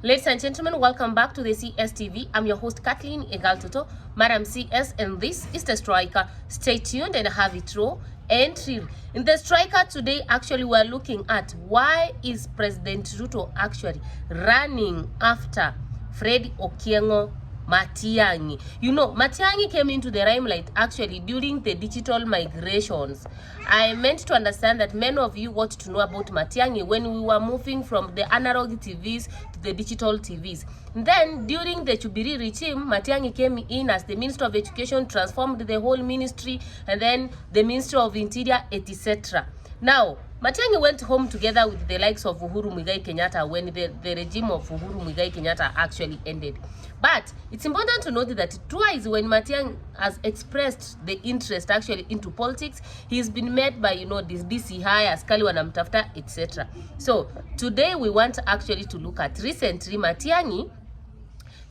Ladies and gentlemen, welcome back to the CSTV. I'm your host Kathleen Egaltoto, Madam CS, and this is the Striker. Stay tuned and have it raw and real. In the Striker today, actually, we're looking at why is President Ruto actually running after Fred Okengo Matiang'i. You know, Matiang'i came into the limelight actually during the digital migrations. I meant to understand that many of you got to know about Matiang'i when we were moving from the analog TVs to the digital TVs. Then, during the Jubilee regime, Matiang'i came in as the Minister of Education, transformed the whole ministry, and then the Minister of Interior, etc. Now, Matiang'i went home together with the likes of Uhuru Muigai Kenyatta when the regime of Uhuru Muigai Kenyatta actually ended. But it's important to note that twice when Matiang'i has expressed the interest actually into politics, he's been met by, this DC high, askali wanamtafuta, etc. So today we want actually to look at recently Matiang'i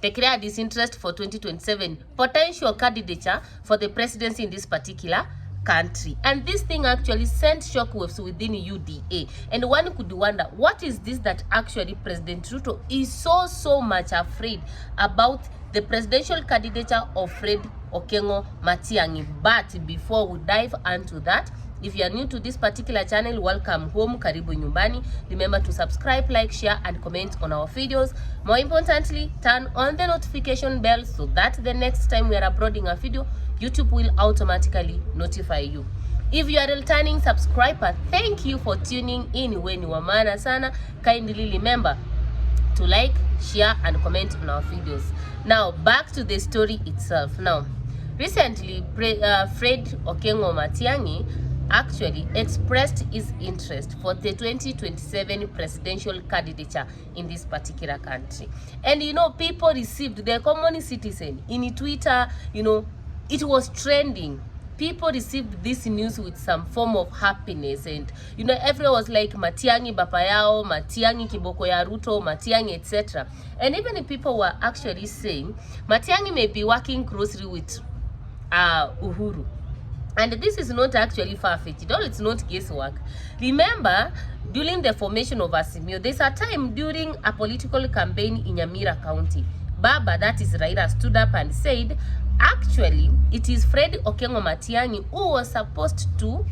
declared his interest for 2027 potential candidature for the presidency in this particular country, and this thing actually sent shockwaves within UDA. And one could wonder, what is this that actually President Ruto is so much afraid about the presidential candidature of Fred Okengo Matiang'i? But before we dive into that, if you are new to this particular channel, welcome home, karibu nyumbani. Remember to subscribe, like, share, and comment on our videos. More importantly, turn on the notification bell so that the next time we are uploading a video, YouTube will automatically notify you. If you are a returning subscriber, thank you for tuning in. When you are maana sana, kindly remember to like, share, and comment on our videos. Now, back to the story itself. Now, recently, Fred Okengo Matiang'i actually expressed his interest for the 2027 presidential candidature in this particular country. And people received, the common citizen, in Twitter, it was trending. People received this news with some form of happiness, and everyone was like, Matiang'i baba yao, Matiang'i kiboko ya Ruto, Matiang'i, etc. And even if people were actually saying Matiang'i may be working closely with Uhuru. And this is not actually far-fetched. It's not guesswork. Remember, during the formation of Azimio, there's a time during a political campaign in Nyamira County, Baba, that is Raila, stood up and said, actually, it is Fred Okengo Matiang'i who was supposed to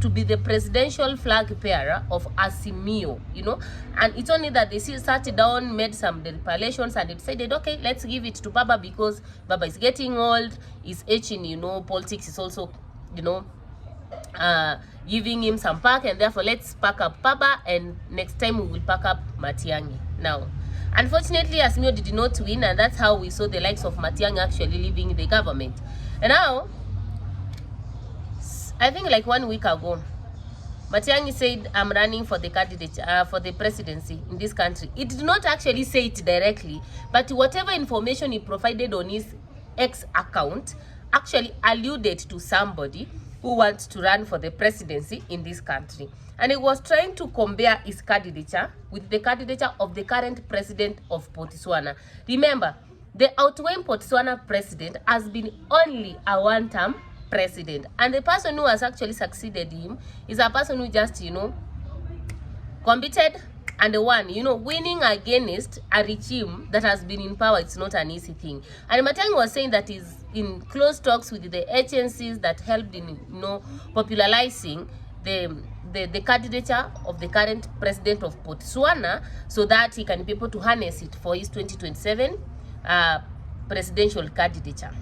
be the presidential flag bearer of Azimio, and it's only that they sat down, made some deliberations, and decided, okay, let's give it to Baba because Baba is getting old, is aging, politics is also, giving him some pack, and therefore let's pack up Baba, and next time we will pack up Matiang'i. Now, unfortunately, Azimio did not win, and that's how we saw the likes of Matiang'i actually leaving the government. And now, I think like 1 week ago, Matiang'i said, I'm running for the candidate, for the presidency in this country. It did not actually say it directly, but whatever information he provided on his X account actually alluded to somebody who wants to run for the presidency in this country. And he was trying to compare his candidature with the candidature of the current president of Botswana. Remember, the outgoing Botswana president has been only a one-term president, and the person who has actually succeeded him is a person who just competed and won. Winning against a regime that has been in power, it's not an easy thing. And Matiang'i was saying that he's in close talks with the agencies that helped in popularizing the candidature of the current president of Botswana, so that he can be able to harness it for his 2027 presidential candidature.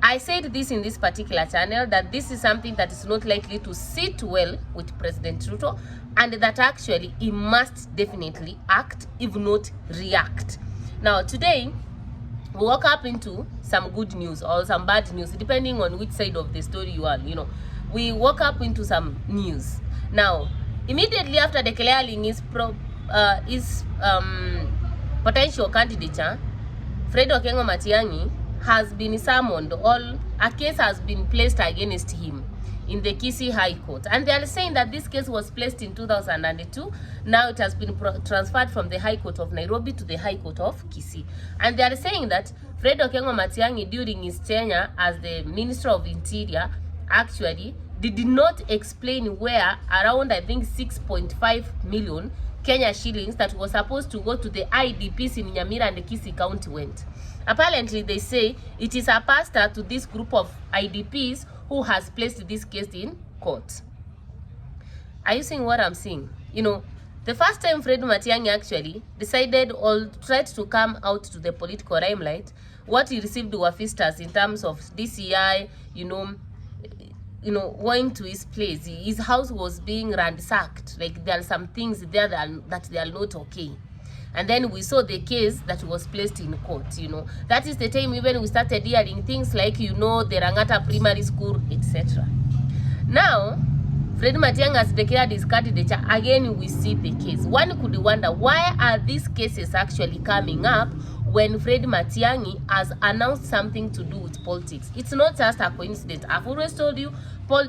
I said this in this particular channel, that this is something that is not likely to sit well with President Ruto, and that actually he must definitely act, if not react. Now, today, we woke up into some good news or some bad news, depending on which side of the story you are, We woke up into some news. Now, immediately after declaring his potential candidature, Fred Okengo Matiang'i has been summoned. A case has been placed against him in the Kisii High Court, and they are saying that this case was placed in 2002. Now it has been transferred from the High Court of Nairobi to the High Court of Kisii, and they are saying that Fred Okengo Matiang'i, during his tenure as the Minister of Interior, actually did not explain where around, I think, 6.5 million Kenya shillings that was supposed to go to the IDPs in Nyamira and Kisii County went. Apparently, they say it is a pastor to this group of IDPs who has placed this case in court. Are you seeing what I'm saying? You know, the first time Fred Matiang'i actually decided or tried to come out to the political limelight, what he received were visitors in terms of DCI, you know, going to his place. His house was being ransacked. Like, there are some things there that they are not okay. And then we saw the case that was placed in court, you know. That is the time even we started hearing things like, you know, the Rangata Primary School, etc. Now, Fred Matiang'i has declared his candidature. Again, we see the case. One could wonder, why are these cases actually coming up when Fred Matiang'i has announced something to do with politics? It's not just a coincidence. I've always told you,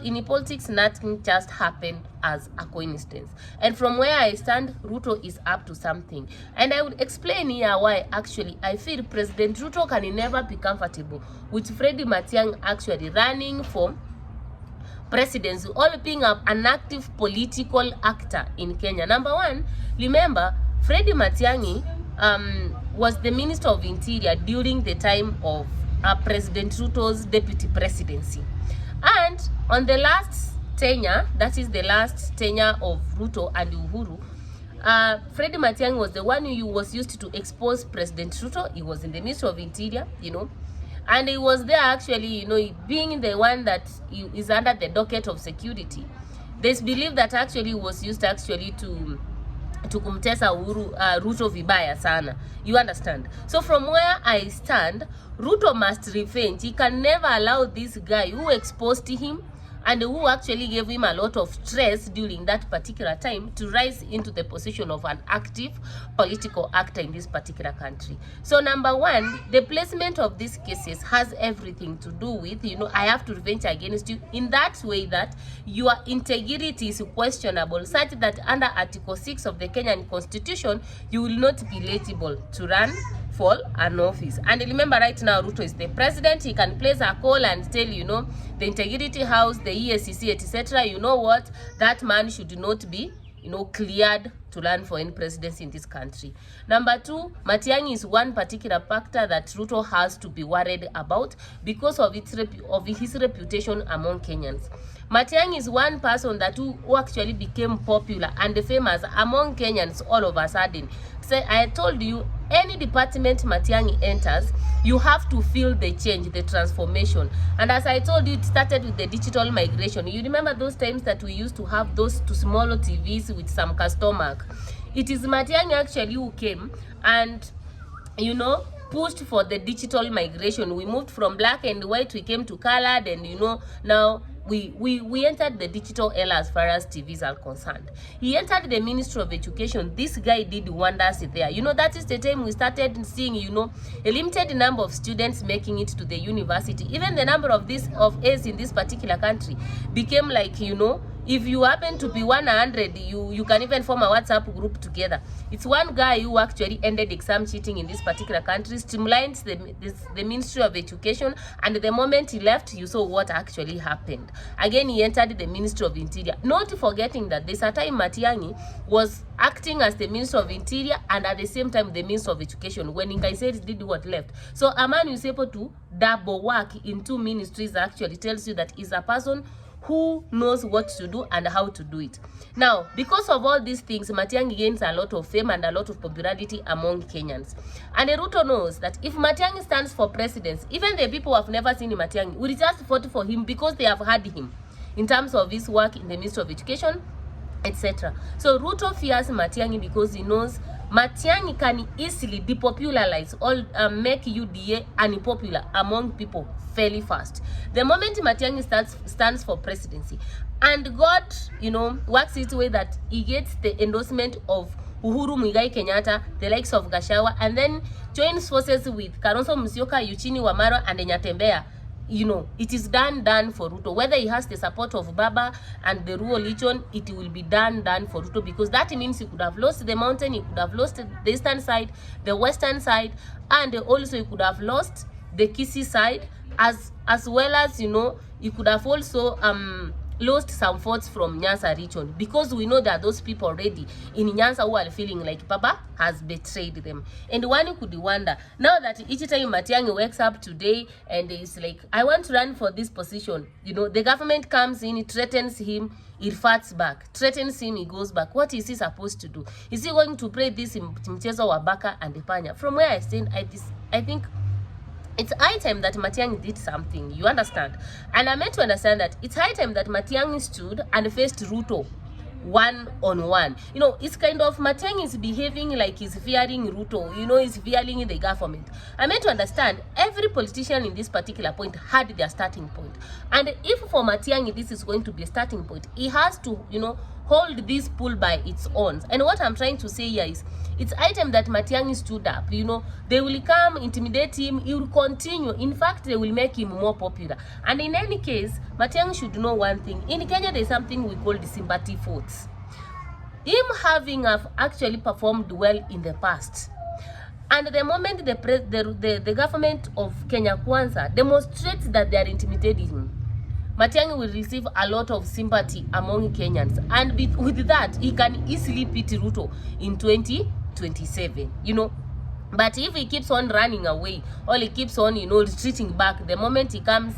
in politics, nothing just happened as a coincidence. And from where I stand, Ruto is up to something. And I would explain here why actually I feel President Ruto can never be comfortable with Fred Matiang'i actually running for presidency, all being an active political actor in Kenya. Number one, remember, Fred Matiang'i was the Minister of Interior during the time of President Ruto's deputy presidency. And on the last tenure, that is the last tenure of Ruto and Uhuru, Fred Matiang'i was the one who was used to expose President Ruto. He was in the Ministry of Interior, you know, and he was there actually, you know, being the one that is under the docket of security. There's belief that actually he was used actually to kumtesa Ruto vibaya sana. You understand? So from where I stand, Ruto must revenge. He can never allow this guy who exposed him and who actually gave him a lot of stress during that particular time to rise into the position of an active political actor in this particular country. So number one, the placement of these cases has everything to do with, you know, I have to revenge against you in that way that your integrity is questionable, such that under Article 6 of the Kenyan Constitution, you will not be eligible to run for an office. And remember, right now Ruto is the president. He can place a call and tell, you know, the Integrity House, the EACC, etc., you know what, that man should not be, you know, cleared to run for any presidency in this country. Number two, Matiang'i is one particular factor that Ruto has to be worried about because of his reputation among Kenyans. Matiang'i is one person that who actually became popular and famous among Kenyans all of a sudden. So I told you, any department Matiang'i enters, you have to feel the change, the transformation. And as I told you, it started with the digital migration. You remember those times that we used to have those two smaller TVs with some custom mark. It is Matiang'i actually who came and, you know, pushed for the digital migration. We moved from black and white, we came to colored, and, you know, now we entered the digital era as far as TVs are concerned. He entered the Ministry of Education. This guy did wonders there. You know, that is the time we started seeing, you know, a limited number of students making it to the university. Even the number of A's in this particular country became like, you know, if you happen to be 100, you can even form a WhatsApp group together. It's one guy who actually ended exam cheating in this particular country, streamlined the Ministry of Education, and the moment he left, you saw what actually happened. Again, he entered the Ministry of Interior. Not forgetting that there's a time Matiang'i was acting as the Minister of Interior and at the same time the Minister of Education when Nkaiseri did what left. So a man who is able to double work in two ministries actually tells you that he's a person who knows what to do and how to do it. Now, because of all these things, Matiang'i gains a lot of fame and a lot of popularity among Kenyans. And Ruto knows that if Matiang'i stands for president, even the people who have never seen Matiang'i will just vote for him because they have heard him in terms of his work in the Ministry of Education, etc. So Ruto fears Matiang'i because he knows Matiang'i can easily depopularize or make UDA unpopular among people fairly fast. The moment Matiang'i stands for presidency, and God, you know, works its way that he gets the endorsement of Uhuru Muigai Kenyatta, the likes of Gachagua, and then joins forces with Kalonzo Musyoka, Eugene Wamalwa, and Nyatembeya, you know, it is done for Ruto. Whether he has the support of Baba and the Ruo Legion, it will be done for Ruto, because that means he could have lost the mountain, he could have lost the eastern side, the western side, and also he could have lost the Kisii side, as well as, you know, he could have also lost some votes from Nyanza region, because we know that those people already in Nyanza who are feeling like Papa has betrayed them. And one could wonder, now that each time Matiang'i wakes up today and is like, I want to run for this position, you know, the government comes in, it threatens him, he fights back, threatens him, he goes back. What is he supposed to do? Is he going to play this in mchezo wa baka and panya? From where I stand, I think it's high time that Matiang'i did something, you understand? And I'm meant to understand that it's high time that Matiang'i stood and faced Ruto one-on-one. You know, it's kind of Matiang'i is behaving like he's fearing Ruto, you know, he's fearing the government. I'm meant to understand every politician in this particular point had their starting point. And if for Matiang'i this is going to be a starting point, he has to, you know, hold this pool by its own. And what I'm trying to say here is, it's item that Matiang'i stood up. You know, they will come, intimidate him, he will continue. In fact, they will make him more popular. And in any case, Matiang'i should know one thing. In Kenya, there's something we call the sympathy votes. Him having actually performed well in the past, and the moment the government of Kenya Kwanza demonstrates that they are intimidating him, Matiang'i will receive a lot of sympathy among Kenyans, and with that, he can easily beat Ruto in 2027, you know. But if he keeps on running away, or he keeps on, you know, retreating back, the moment he comes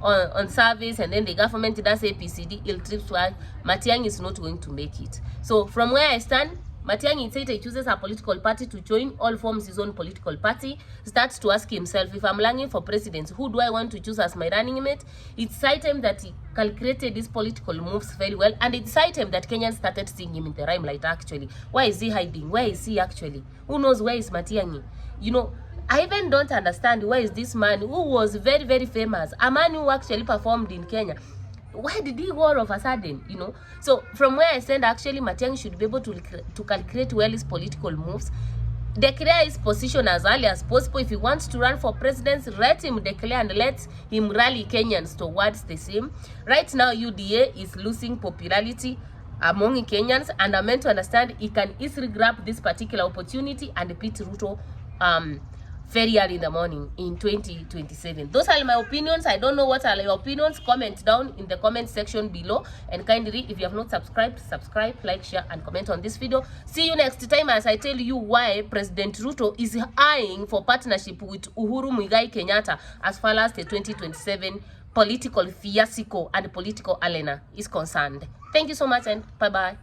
on service and then the government does APCD, he'll trip swag, Matiang'i is not going to make it. So from where I stand, Matiang'i said he chooses a political party to join, all forms his own political party, starts to ask himself, if I'm running for president, who do I want to choose as my running mate? It's time that he calculated these political moves very well, and it's time that Kenyans started seeing him in the limelight actually. Why is he hiding? Where is he actually? Who knows where is Matiang'i? You know, I even don't understand where is this man who was very, very famous, a man who actually performed in Kenya. Why did he go all of a sudden, you know? So from where I stand, actually, Matiang'i should be able to calculate well his political moves, declare his position as early as possible. If he wants to run for presidency, let him declare and let him rally Kenyans towards the same. Right now, UDA is losing popularity among Kenyans, and I'm meant to understand he can easily grab this particular opportunity and beat Ruto very early in the morning in 2027. Those are my opinions. I don't know what are your opinions. Comment down in the comment section below, and kindly, if you have not subscribed, subscribe, like, share, and comment on this video. See you next time as I tell you why President Ruto is eyeing for partnership with Uhuru Muigai Kenyatta as far as the 2027 political fiasco and political arena is concerned. Thank you so much, and bye bye.